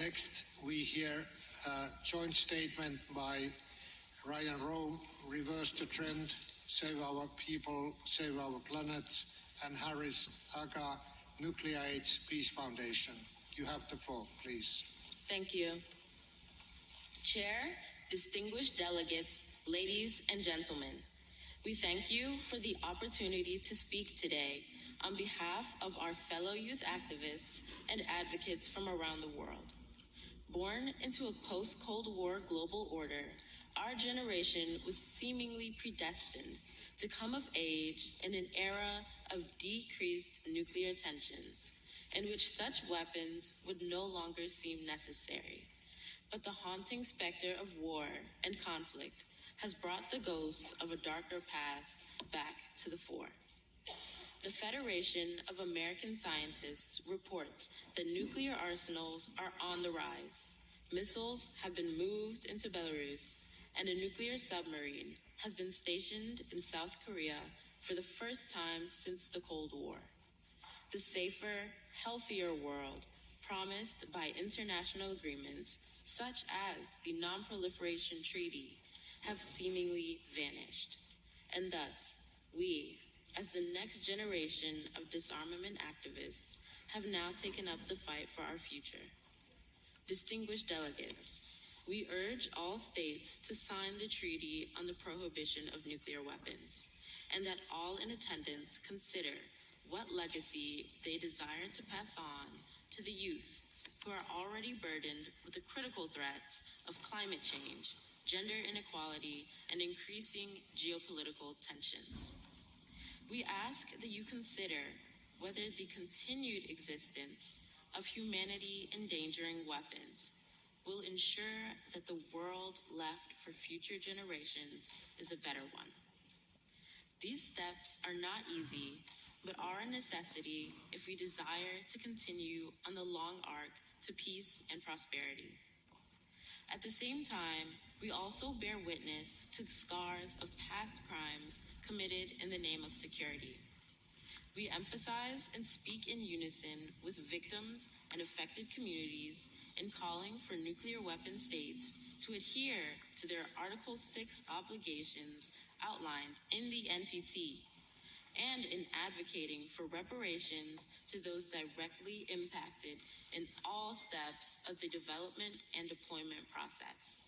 Next, we hear a joint statement by Ryan Rowe, Reverse the Trend, Save Our People, Save Our Planet, and Harris Agha, Nuclear AIDS Peace Foundation. You have the floor, please. Thank you. Chair, distinguished delegates, ladies and gentlemen, we thank you for the opportunity to speak today on behalf of our fellow youth activists and advocates from around the world. Born into a post-Cold War global order, our generation was seemingly predestined to come of age in an era of decreased nuclear tensions, in which such weapons would no longer seem necessary. But the haunting specter of war and conflict has brought the ghosts of a darker past back to the fore. The Federation of American Scientists reports that nuclear arsenals are on the rise. Missiles have been moved into Belarus, and a nuclear submarine has been stationed in South Korea for the first time since the Cold War. The safer, healthier world promised by international agreements such as the Non-Proliferation Treaty have seemingly vanished. And thus, we, as the next generation of disarmament activists, have now taken up the fight for our future. Distinguished delegates, we urge all states to sign the Treaty on the Prohibition of Nuclear Weapons, and that all in attendance consider what legacy they desire to pass on to the youth who are already burdened with the critical threats of climate change, gender inequality, and increasing geopolitical tensions. We ask that you consider whether the continued existence of humanity-endangering weapons will ensure that the world left for future generations is a better one. These steps are not easy, but are a necessity if we desire to continue on the long arc to peace and prosperity. At the same time, we also bear witness to the scars of past crimes committed in the name of security. We emphasize and speak in unison with victims and affected communities in calling for nuclear weapon states to adhere to their Article 6 obligations outlined in the NPT, and in advocating for reparations to those directly impacted in all steps of the development and deployment process.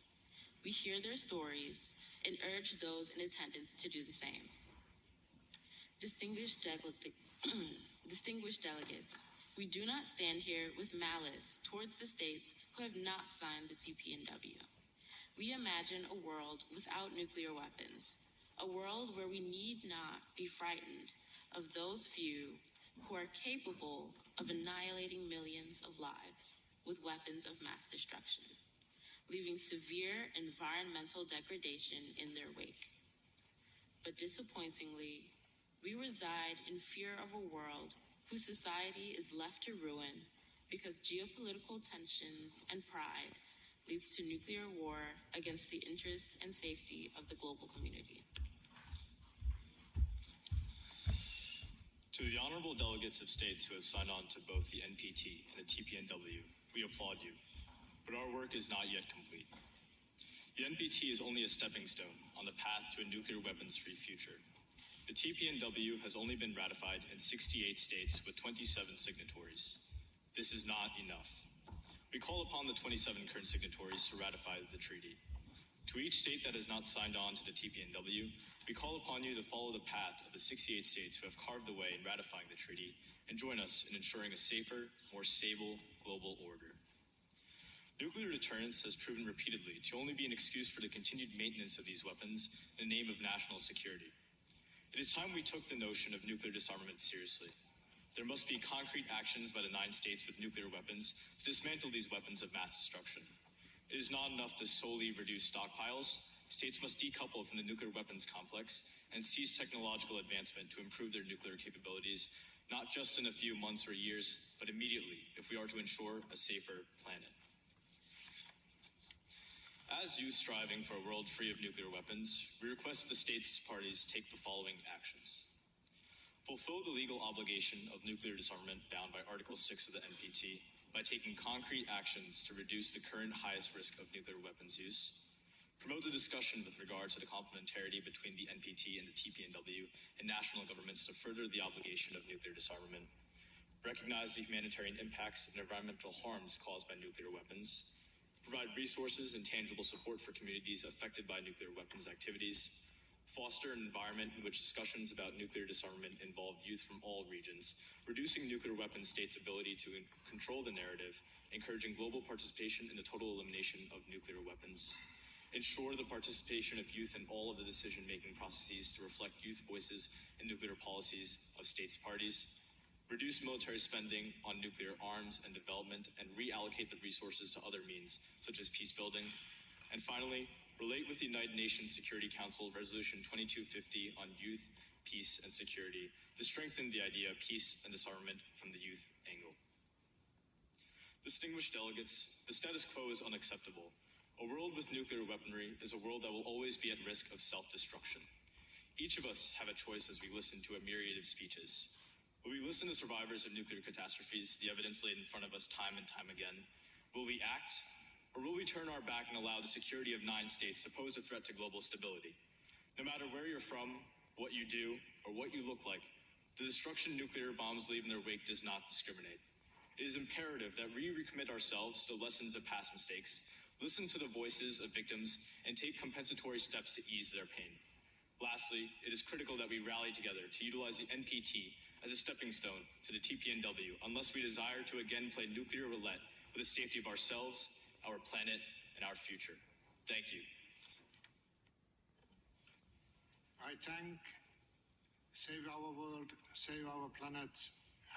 We hear their stories and urge those in attendance to do the same. Distinguished delegates, we do not stand here with malice towards the states who have not signed the TPNW. We imagine a world without nuclear weapons, a world where we need not be frightened of those few who are capable of annihilating millions of lives with weapons of mass destruction, leaving severe environmental degradation in their wake. But disappointingly, we reside in fear of a world whose society is left to ruin because geopolitical tensions and pride leads to nuclear war against the interests and safety of the global community. To the honorable delegates of states who have signed on to both the NPT and the TPNW, we applaud you, but our work is not yet complete. The NPT is only a stepping stone on the path to a nuclear weapons-free future. The TPNW has only been ratified in 68 states with 27 signatories. This is not enough. We call upon the 27 current signatories to ratify the treaty. To each state that has not signed on to the TPNW, we call upon you to follow the path of the 68 states who have carved the way in ratifying the treaty and join us in ensuring a safer, more stable global order. Nuclear deterrence has proven repeatedly to only be an excuse for the continued maintenance of these weapons in the name of national security. It is time we took the notion of nuclear disarmament seriously. There must be concrete actions by the 9 states with nuclear weapons to dismantle these weapons of mass destruction. It is not enough to solely reduce stockpiles. States must decouple from the nuclear weapons complex and seize technological advancement to improve their nuclear capabilities, not just in a few months or years, but immediately if we are to ensure a safer planet. As youth striving for a world free of nuclear weapons, we request the states parties take the following actions. Fulfill the legal obligation of nuclear disarmament bound by Article 6 of the NPT by taking concrete actions to reduce the current highest risk of nuclear weapons use, promote the discussion with regard to the complementarity between the NPT and the TPNW and national governments to further the obligation of nuclear disarmament, recognize the humanitarian impacts and environmental harms caused by nuclear weapons, provide resources and tangible support for communities affected by nuclear weapons activities, foster an environment in which discussions about nuclear disarmament involve youth from all regions, reducing nuclear weapons states' ability to control the narrative, encouraging global participation in the total elimination of nuclear weapons, ensure the participation of youth in all of the decision-making processes to reflect youth voices in nuclear policies of states parties, reduce military spending on nuclear arms and development, and reallocate the resources to other means, such as peace building. And finally, relate with the United Nations Security Council Resolution 2250 on youth, peace, and security to strengthen the idea of peace and disarmament from the youth angle. Distinguished delegates, the status quo is unacceptable. A world with nuclear weaponry is a world that will always be at risk of self-destruction. Each of us have a choice as we listen to a myriad of speeches. Will we listen to survivors of nuclear catastrophes, the evidence laid in front of us time and time again? Will we act? Or will we turn our back and allow the security of 9 states to pose a threat to global stability? No matter where you're from, what you do, or what you look like, the destruction nuclear bombs leave in their wake does not discriminate. It is imperative that we recommit ourselves to the lessons of past mistakes, listen to the voices of victims, and take compensatory steps to ease their pain. Lastly, it is critical that we rally together to utilize the NPT as a stepping stone to the TPNW, unless we desire to again play nuclear roulette with the safety of ourselves, our planet, and our future. Thank you. I thank Save Our World, Save Our Planet,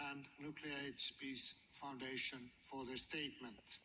and Nuclear Aids Peace Foundation for the statement.